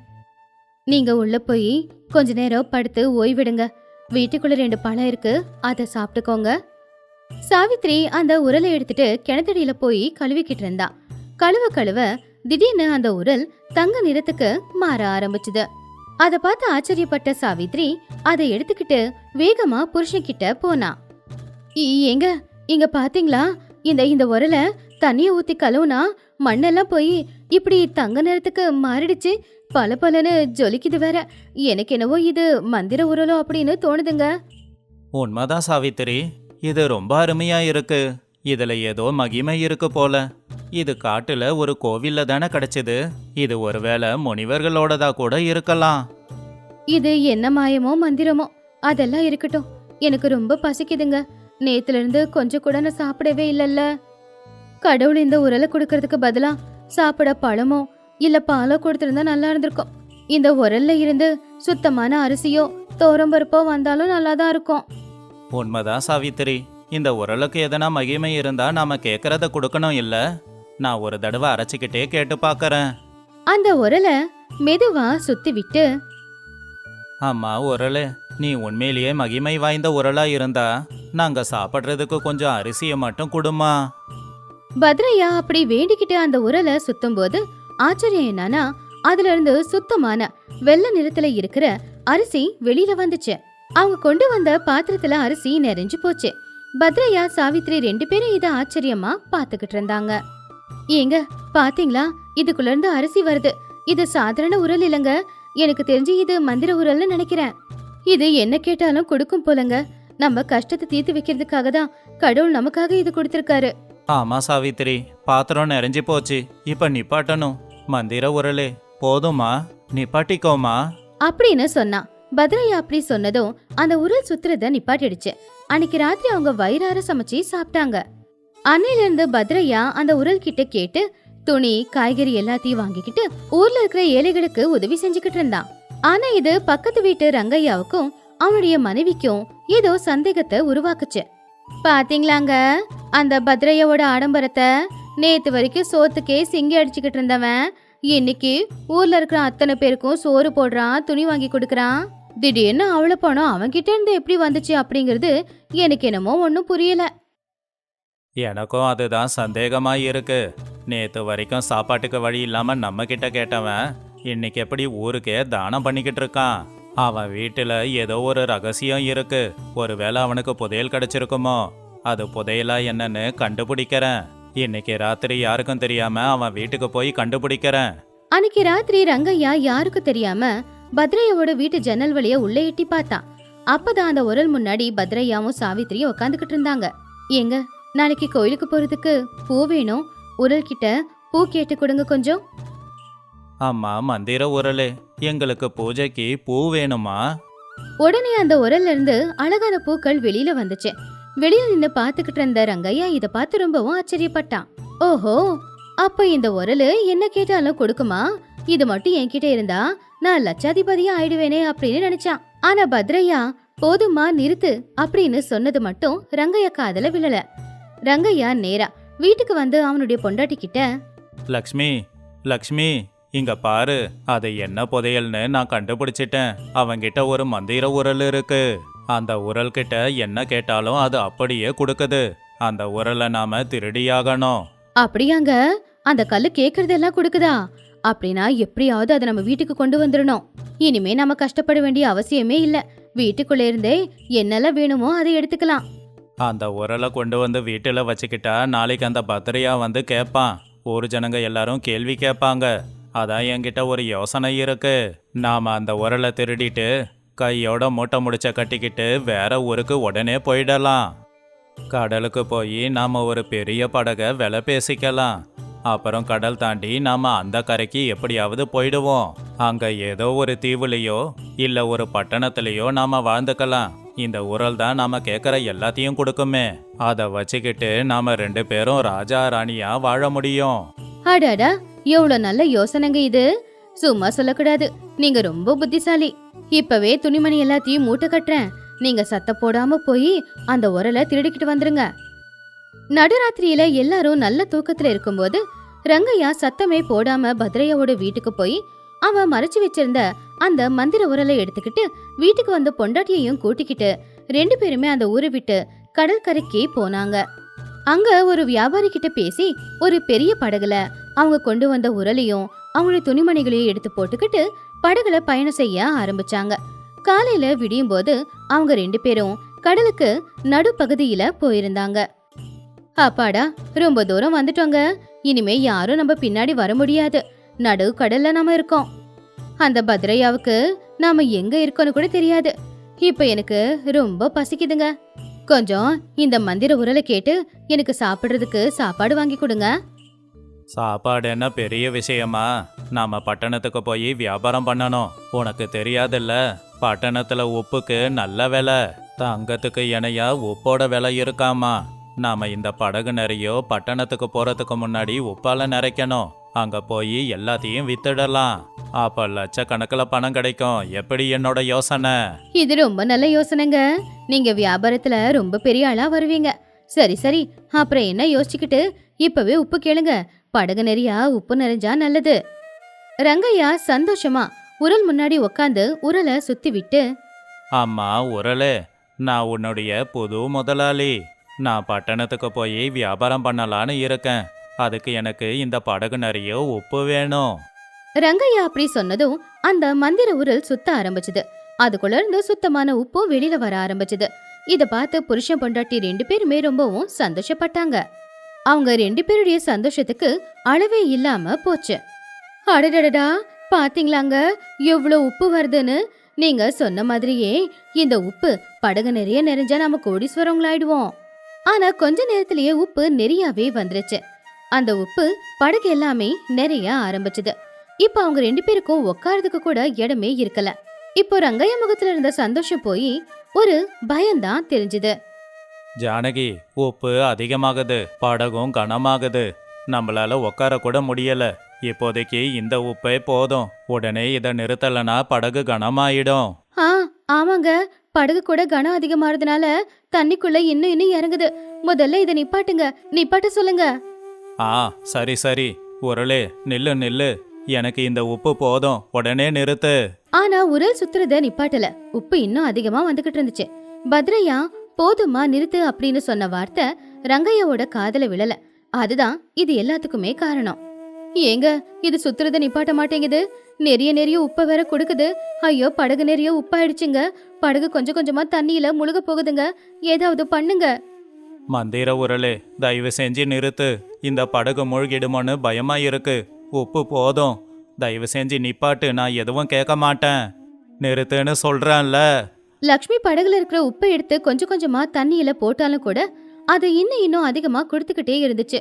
நீங்க உள்ள போய் கொஞ்ச நேரம் படுத்து ஓய்விடுங்க. வீட்டுக்குள்ள 2 பழம் இருக்கு, அதை சாப்பிட்டுக்கோங்க. சாவித்ரி அந்த உரலை எடுத்துட்டு கிணத்தடியில போய் கழுவிக்கிட்டு இருந்தா. கழுவ கழுவ திடீர்னு அந்த உரல் தங்க நிறத்துக்கு மாற ஆரம்பிச்சுது. அத பார்த்து ஆச்சரியப்பட்ட சாவித்ரி அதை எடுத்துக்கிட்டு வேகமா புருஷன்கிட்ட போனா. ஏங்க, இங்க பாத்தீங்களா? இந்த உரலை தண்ணிய ஊத்தி கழுவுனா மண்ணெல்லாம் போய் இப்படி தங்க நிறத்துக்கு மாறிடுச்சு. பல பலன்னு ஜொலிக்குது வேற. எனக்கு என்னவோ இது மந்திர உரலோ அப்படின்னு தோணுதுங்க. உண்மைதான் சாவித்திரி, இது ரொம்ப அருமையா இருக்கு. இதுல ஏதோ மகிமை இருக்கு போல. இது காட்டுல ஒரு கோவில்ல தானே கிடைச்சது. இது ஒருவேளை முனிவர்களோடதா கூட இருக்கலாம். இது என்ன மாயமோ மந்திரமோ அதெல்லாம் இருக்கட்டும். எனக்கு ரொம்ப பசிக்குதுங்க. நேத்துல இருந்து கொஞ்சம் கூட நான் சாப்பிடவே இல்லல்ல. கடவுள் இந்த உரலை கொடுக்கறதுக்கு பதிலா சாப்பிட பழமோ இல்ல பாலோ கொடுத்திருந்தா நல்லா இருந்திருக்கும். இந்த உரல்ல இருந்து சுத்தமான அரிசியோ தோரம்பருப்போ வந்தாலும் நல்லாதான் இருக்கும். உண்மைதான் சாவித்திரி, இந்த உரலுக்கு எதனா மகிமை இருந்தா நாம கேட்கறத கொடுக்கணும் இல்ல. நான் ஒரு தடவை அரைச்சிக்கிட்டே கேட்டு பார்க்கறேன். அந்த உரலை மெதுவா சுத்தி விட்டு, அம்மா உரலே, நீ உண்மையிலேயே மகிமை வாய்ந்த உரலா இருந்தா நாங்க சாப்பிட்றதுக்கு கொஞ்சம் அரிசியை மட்டும் கொடுமா. பத்ரையா அப்படி வேண்டிக்கிட்டு அந்த உரலை சுத்தும் போது ஆச்சரியம் என்னன்னா, அதுல இருந்து சுத்தமான வெள்ளை நிறத்துல இருக்கிற அரிசி வெளியில வந்துச்சு. அவங்க கொண்டு வந்த பாத்திரத்துல அரிசி நிறைஞ்சு போச்சு. பத்ரையா சாவித்ரி 2 பேரும் இத ஆச்சரியமா பாத்துக்கிட்டு இருந்தாங்க. ஏங்க, பாத்தீங்களா? இதுக்குள்ள இருந்து அரிசி வருது. இது சாதாரண உரல் இல்லங்க. எனக்கு தெரிஞ்சு இது மந்திர உரல்னு நினைக்கிறேன். இது என்ன கேட்டாலும் கொடுக்கும் போலங்க. நம்ம கஷ்டத்தை தீர்த்து வைக்கிறதுக்காக தான் கடவுள் நமக்காக இது கொடுத்திருக்காரு. ஆமா சாவித்திரி, பாத்திரம் நிறைஞ்சு போச்சு. இப்ப நிப்பாட்டணும். மந்திர உரலே, போதுமா? நிப்பாட்டிக்கோமா அப்படின்னு சொன்னா. பத்ரையா அப்படி சொன்னதும் அந்த உரல் சுத்துறத நிப்பாட்டிடுச்சு. அன்னைக்கு ராத்திரி அவங்க வயிறார சமைச்சு சாப்பிட்டாங்க. அன்னையில இருந்து பத்ரையா அந்த உரல் கிட்ட கேட்டு துணி காய்கறி எல்லாத்தையும் வாங்கிக்கிட்டு ஊர்ல இருக்கிற ஏழைகளுக்கு உதவி செஞ்சுக்கிட்டு இருந்தான். ஆனா இது பக்கத்து வீட்டு ரங்கையாவுக்கும் அவனுடைய மனைவிக்கும் ஏதோ சந்தேகத்தை உருவாக்குச்சு. பாத்தீங்களாங்க, அந்த பத்ரையாவோட ஆடம்பரத்தை. நேத்து வரைக்கும் சோத்துக்கே சிங்கி அடிச்சுக்கிட்டு இருந்தவன் இன்னைக்கு ஊர்ல இருக்கிற அத்தனை பேருக்கும் சோறு போடுறான், துணி வாங்கி கொடுக்கறான். திடீர்னு அவ்வளவு பணம் அவன்கிட்ட இருந்து எப்படி வந்துச்சு அப்படிங்கிறது எனக்கு என்னமோ ஒன்னும் புரியல. எனக்கும் அதுதான் சந்தேகமா இருக்கு. நேத்து வரைக்கும் சாப்பாட்டுக்கு வழி இல்லாம நம்ம கிட்ட கேட்டவன் இன்னைக்கு எப்படி ஊருக்கே தானம் பண்ணிக்கிட்டு இருக்கான். அவன் வீட்டுல ஏதோ ஒரு ரகசியம் இருக்கு. ஒருவேளை அவனுக்கு புதையல் கிடைச்சிருக்குமோ? அது புதையலா என்னன்னு கண்டுபிடிக்கிறேன். இன்னைக்கு ராத்திரி யாருக்கும் தெரியாம அவன் வீட்டுக்கு போய் கண்டுபிடிக்கிறேன். அன்னைக்கு ராத்திரி ரங்கையா யாருக்கும் தெரியாம பத்ரையாவோட வீட்டு ஜன்னல் வழியா உள்ளே எட்டி பார்த்தான். அப்பதான் அந்த உரல் முன்னாடி பத்ரையாவும் சாவித்திரியும் உட்காந்துக்கிட்டு இருந்தாங்க. ஏங்க, நாளைக்கு கோயிலுக்கு போறதுக்கு பூ வேணும். உரல் கிட்ட பூ கேட்டு கொடுங்க கொஞ்சம். அம்மா மந்திர உரலே, எங்களுக்கு பூஜைக்கு பூ வேணுமா? உடனே அந்த உரல்ல இருந்து அழகான பூக்கள் வெளியில வந்துச்சு. வெளியில நின்னு பாத்துக்கிட்டு இருந்த ரங்கையா இத பார்த்து ரொம்பவும் ஆச்சரியப்பட்டான். ஓஹோ, அப்ப இந்த உரலு என்ன கேட்டாலும் கொடுக்குமா? இது மட்டும் என்கிட்ட இருந்தா நான் லட்சாதிபதியா ஆயிடுவேனே அப்படின்னு நினைச்சான். ஆனா பத்ரையா போதுமா நிறுத்து அப்படின்னு சொன்னது மட்டும் ரங்கையா காதுல விழல. ரங்கையா நேரா வீட்டுக்கு வந்து அவனுடைய பொண்டாட்டி கிட்ட, லக்ஷ்மி, லக்ஷ்மி, இங்க பாரு, அது என்ன புதையல்னு நான் கண்டுபிடிச்சிட்டேன். அவங்கிட்ட ஒரு மந்திர உரல் இருக்கு. அந்த உரல் கிட்ட என்ன கேட்டாலும் அது அப்படியே கொடுக்குது. அந்த உரலை நாம திருடியாகணும். அப்படியாங்க? அந்த கல்லு கேக்குறதெல்லாம் கொடுக்குதா? அப்படின்னா எப்படியாவது அதை நம்ம வீட்டுக்கு கொண்டு வந்துடணும். இனிமே நம்ம கஷ்டப்பட வேண்டிய அவசியமே இல்ல. வீட்டுக்குள்ள இருந்தே என்னெல்லாம் வேணுமோ அதை எடுத்துக்கலாம். அந்த உரலை கொண்டு வந்து வீட்டுல வச்சுக்கிட்டா நாளைக்கு அந்த பத்திரையா வந்து கேட்பான். ஊர் ஜனங்க எல்லாரும் கேள்வி கேட்பாங்க. அதான் என்கிட்ட ஒரு யோசனை இருக்கு. நாம அந்த உரலை திருடிட்டு கையோட மூட்டை முடிச்ச கட்டிக்கிட்டு வேற ஊருக்கு உடனே போயிடலாம். கடலுக்கு போய் நாம ஒரு பெரிய படகை விலை பேசிக்கலாம். அப்புறம் கடல் தாண்டி நாம அந்த கரைக்கு எப்படியாவது போயிடுவோம். அங்க ஏதோ ஒரு தீவுலையோ இல்ல ஒரு பட்டணத்திலேயோ நாம வாழ்ந்துக்கலாம். இந்த உரல் தான் நாம கேட்குற எல்லாத்தையும் கொடுக்குமே. அதை வச்சுக்கிட்டு நாம 2 பேரும் ராஜா ராணியா வாழ முடியும். அடடா, எவ்வளவு நல்ல யோசனைங்க இது. சும்மா சொல்லக்கூடாது, நீங்க ரொம்ப புத்திசாலி. இப்பவே துணிமணி எல்லாத்தையும் மூட்டை கட்டுறேன். நீங்க சத்த போடாம போய் அந்த உரலை திருடிக்கிட்டு வந்துருங்க. நடுராத்திரியில எல்லாரும் நல்ல தூக்கத்துல இருக்கும்போது ரங்கையா சத்தமே போடாம பத்ரையாவோட வீட்டுக்கு போய் அவன் மறைச்சு வச்சிருந்த அந்த மந்திர உரலை எடுத்துக்கிட்டு வீட்டுக்கு வந்த பொண்டாட்டியையும் கூட்டிக்கிட்டு 2 பேருமே அந்த ஊரை விட்டு கடற்கரைக்கு போனாங்க. அங்க ஒரு வியாபாரி கிட்ட பேசி ஒரு பெரிய படகுல அவங்க கொண்டு வந்த உரலையும் அவங்களுடைய துணிமணிகளையும் எடுத்து போட்டுக்கிட்டு படகுல பயணம் செய்ய ஆரம்பிச்சாங்க. காலையில விடியும் போது அவங்க 2 பேரும் கடலுக்கு நடுப்பகுதியில போயிருந்தாங்க. அப்பாடா, ரொம்ப தூரம் வந்துட்டோங்க. இனிமே யாரும் நம்ம பின்னாடி வர முடியாது. நடு கடல்ல நாம இருக்கோம். அந்த பத்ரையாவுக்கு நாம எங்க இருக்கோன்னு கூட தெரியாது. இப்ப எனக்கு ரொம்ப பசிக்குதுங்க. கொஞ்சம் இந்த மந்திர உரலை கேட்டு எனக்கு சாப்பிடுறதுக்கு சாப்பாடு வாங்கி கொடுங்க. சாப்பாடு என்ன பெரிய விஷயமா? நாம பட்டணத்துக்கு போய் வியாபாரம் பண்ணணும். உனக்கு தெரியாதுல்ல, பட்டணத்துல உப்புக்கு நல்ல விலை. தங்கத்துக்கு இணையா உப்போட விலை இருக்காமா. நாம இந்த படகு நிறைய பட்டணத்துக்கு போறதுக்கு முன்னாடி உப்பால நிறைக்கணும். அங்க போய் எல்லாத்தையும் வித்துடலாம். அப்ப லட்சக்கணக்கில் பணம் கிடைக்கும். எப்படி என்னோட யோசனை? இது ரொம்ப நல்ல யோசனைங்க. நீங்க வியாபாரத்துல ரொம்ப பெரிய ஆளா வருவீங்க. சரி சரி, அப்புறம் என்ன யோசிச்சுக்கிட்டு இப்பவே உப்பு கேளுங்க. படகு நிறையா உப்பு நிறைஞ்சா நல்லது. ரங்கையா சந்தோஷமா உரல் முன்னாடி உக்காந்து உரலை சுத்தி விட்டு, அம்மா உரலே, நான் உன்னுடைய புது முதலாளி. நான் பட்டணத்துக்கு போய் வியாபாரம் பண்ணலான்னு இருக்கேன். அதுக்கு எனக்கு இந்த படகு நிறைய உப்பு வேணும். ரங்கையா அப்படி சொன்னதும் அந்த மந்திர உரல் சுத்த ஆரம்பிச்சது. அதுக்குள்ள இருந்து சுத்தமான உப்பு வெளியில வர ஆரம்பிச்சது. இத பார்த்து புருஷன் பொண்டாட்டி 2 பேருமே ரொம்பவும் சந்தோஷப்பட்டாங்க. அவங்க 2 பேருடைய சந்தோஷத்துக்கு அளவே இல்லாம போச்சு. அடடடா, பாத்தீங்களாங்க எவ்வளவு உப்பு வருதுன்னு. நீங்க சொன்ன மாதிரியே இந்த உப்பு படகு நிறைய நிறைஞ்சா நம்ம கோடீஸ்வரங்களாயிடுவோம். ஆனா கொஞ்ச நேரத்திலேயே உப்பு நிறையாவே வந்துருச்சு. அந்த உப்பு படகு எல்லாமே நிறைய ஆரம்பிச்சது. இப்ப அவங்க 2 பேருக்கும் உட்காரதுக்கு கூட இடமே இருக்கல. இப்போ ரங்கையா முகத்துல இருந்த சந்தோஷம் போய் ஒரு பயம்தான் தெரிஞ்சுது. ஜானகி, உப்பு அதிகமாகுது, படகும் கனமாகுது. நம்மளால உட்கார கூட முடியல. இப்போதைக்கு இந்த உப்பே போதும். உடனே இதை நிறுத்தலைன்னா படகு கனமாயிடும். ஆமாங்க, படகு கூட கனம் அதிகமாறதுனால தண்ணிக்குள்ள இன்னும் இறங்குது. முதல்ல இதை நிப்பாட்டுங்க, நிப்பாட்ட சொல்லுங்க. சரி சரி, உரலே நில்லு நில்லு. எனக்கு இந்த உப்பு போதும், உடனே நிறுத்து. ஆனா உரல் சுத்துறத நிப்பாட்டல. உப்பு இன்னும் அதிகமா வந்துகிட்டு இருந்துச்சு. பத்ரையா போதுமா நிறுத்து அப்படின்னு சொன்ன வார்த்தை ரங்கையாவோட காதுல விழல. அதுதான் இது எல்லாத்துக்குமே காரணம். ஏங்க, இது சுத்துறத நிப்பாட்ட மாட்டேங்குது. நிறைய உப்பை வேற கொடுக்குது. ஐயோ, படகு நிறைய உப்பாயிடுச்சுங்க. படகு கொஞ்சம் கொஞ்சமா தண்ணியில முழுக போகுதுங்க. ஏதாவது பண்ணுங்க. மந்திர உரலே, தயவு செஞ்சு நிறுத்து. இந்த படகு மூழ்கிடுமோன்னு பயமா இருக்கு. உப்பு போதும், தயவு செஞ்சு நிப்பாட்டு. நான் எதுவும் கேட்க மாட்டேன். நிறுத்துன்னு சொல்றேன்ல. லக்ஷ்மி படகுல இருக்கிற உப்பை எடுத்து கொஞ்சம் கொஞ்சமா தண்ணியில போட்டாலும் கூட அது இன்னும் அதிகமா கொடுத்துக்கிட்டே இருந்துச்சு.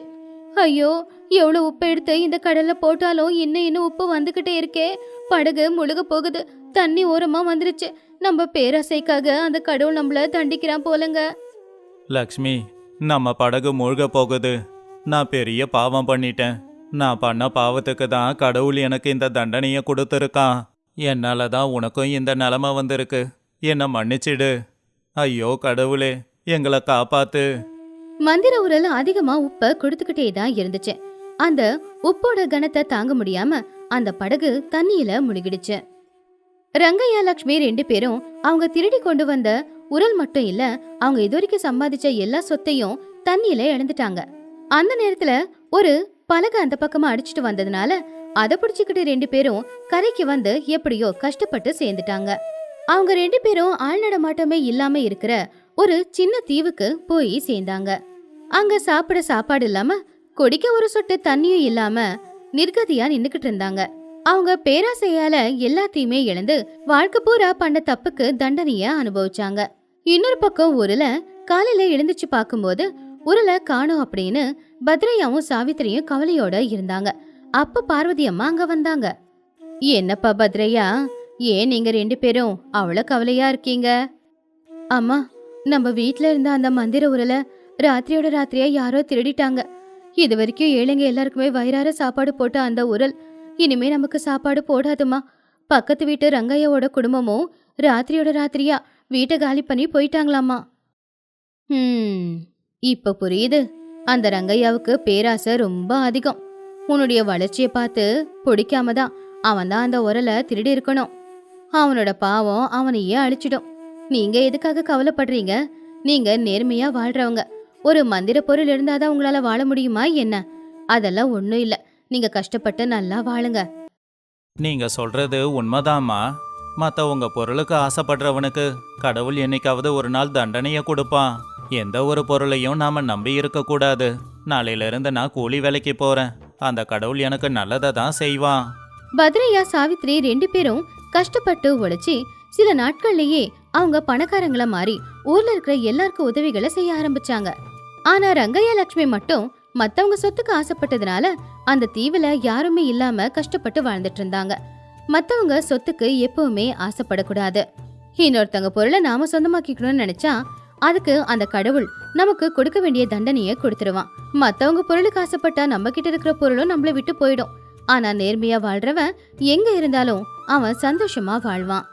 ஐயோ, எவ்வளவு உப்பு எடுத்து இந்த கடல்ல போட்டாலும் இன்னும் உப்பு வந்துகிட்டே இருக்கே. படகு முழுக போகுது. தண்ணி ஓரமா வந்துருச்சு. நம்ம பேராசைக்காக அந்த கடவுள் நம்மள தண்டிக்கிறான் போலங்க. லக்ஷ்மி, நம்ம படகு மூழ்க போகுது. நான் பெரிய பாவம் பண்ணிட்டேன். நான் பண்ண பாவத்துக்கு தான் கடவுள் எனக்கு இந்த தண்டனையை கொடுத்துருக்கான். என்னால தான் உனக்கும் இந்த நிலைமை வந்திருக்கு. என்னை மன்னிச்சிடு. ஐயோ கடவுளே, எங்களை காப்பாத்து. மந்திர உரல் அதிகமா உப்ப கொடுத்துக்கிட்டே தான் இருந்துச்சு. அந்த உப்போட கனத்தை தாங்க முடியாம அந்த படகு தண்ணியில முழுகிடுச்சு. ரங்கையா லக்ஷ்மி 2 பேரும் அவங்க திருடி கொண்டு வந்த உரல் மட்டும் இல்ல, அவங்க இதுவரைக்கும் சம்பாதிச்ச எல்லா சொத்தையும் தண்ணியில இழந்துட்டாங்க. அந்த நேரத்துல ஒரு பலகை அந்த பக்கமா அடிச்சிட்டு வந்ததுனால அதை பிடிச்சுக்கிட்டு 2 பேரும் கரைக்கு வந்து எப்படியோ கஷ்டப்பட்டு சேர்ந்துட்டாங்க. அவங்க 2 பேரும் ஆள் நடமாட்டமே இல்லாம இருக்கிற ஒரு சின்ன தீவுக்கு போய் சேர்ந்தாங்க. அங்க சாப்பிட சாப்பாடு இல்லாம குடிக்க ஒரு சொட்டு தண்ணியும் இல்லாம நிர்கதியா நின்னுக்கிட்டு இருந்தாங்க. அவங்க பேராசையால எல்லாத்தையுமே இழந்து வாழ்க்கை பூரா பண்ண தப்புக்கு தண்டனைய அனுபவிச்சாங்க. இன்னொரு பக்கம் ஊர்ல காலையில எழுந்துச்சு பார்க்கும்போது உருளை காணோம் அப்படின்னு பத்ரையாவும் சாவித்திரியும் கவலையோட இருந்தாங்க. அப்ப பார்வதி அம்மா அங்க வந்தாங்க. என்னப்பா பத்ரையா, ஏன் நீங்க 2 பேரும் அவ்வளவு கவலையா இருக்கீங்க? அம்மா, நம்ம வீட்ல இருந்த அந்த மந்திர உருளை ராத்திரியோட ராத்திரியா யாரோ திருடிட்டாங்க. இது வரைக்கும் ஏழைங்க எல்லாருக்குமே வயிறார சாப்பாடு போட்ட அந்த உரல் இனிமே நமக்கு சாப்பாடு போடாதுமா. பக்கத்து வீட்டு ரங்கையாவோட குடும்பமும் ராத்திரியோட ராத்திரியா வீட்டை காலி பண்ணி போயிட்டாங்களாமா. இப்ப புரியுது. அந்த ரங்கையாவுக்கு பேராசை ரொம்ப அதிகம். உன்னுடைய வளர்ச்சியை பார்த்து பிடிக்காம தான் அவன் தான் அந்த உரலை திருடி இருக்கணும். அவனோட பாவம் அவனையே அழிச்சிடும். நீங்க எதுக்காக கவலைப்படுறீங்க? நீங்க நேர்மையா வாழ்றவங்க. ஒரு மந்திர பொருள் இருந்தாதான் உங்களால வாழ முடியுமா என்ன? அதெல்லாம் ஒண்ணும் இல்ல. நீங்க கஷ்டப்பட்டு நல்லா வாழுங்க. நீங்க சொல்றது உண்மைதாம்மா. மத்தவங்க பொருளுக்கு ஆசைப்படுறவனுக்கு கடவுள் என்னைக்காவது ஒரு நாள் தண்டனைய கொடுப்பான். எந்த ஒரு பொருளையும் நாம நம்பி இருக்க கூடாது. நாளையில இருந்து நான் கூலி வேலைக்கு போறேன். அந்த கடவுள் எனக்கு நல்லதை தான் செய்வான். பத்ரையா சாவித்ரி 2 பேரும் கஷ்டப்பட்டு உழைச்சி சில நாட்கள்லயே அவங்க பணக்காரங்கள மாறி ஊர்ல இருக்கிற எல்லாருக்கும் உதவிகளை செய்ய ஆரம்பிச்சாங்க. ஆனா ரங்கையா லட்சுமி மட்டும் மத்தவங்க சொத்துக்கு ஆசைப்பட்டதுனால அந்த தீவுல யாருமே இல்லாம கஷ்டப்பட்டு வாழ்ந்துட்டு இருந்தாங்க. மத்தவங்க சொத்துக்கு எப்பவுமே ஆசைப்படக்கூடாது. இன்னொருத்தங்க பொருளை நாம சொந்தமாக்கிக்கணும்னு நினைச்சா அதுக்கு அந்த கடவுள் நமக்கு கொடுக்க வேண்டிய தண்டனையை கொடுத்துருவான். மத்தவங்க பொருளுக்கு ஆசைப்பட்டா நம்ம கிட்ட இருக்கிற பொருளும் நம்மள விட்டு போயிடும். ஆனா நேர்மையா வாழ்றவன் எங்க இருந்தாலும் அவன் சந்தோஷமா வாழ்வான்.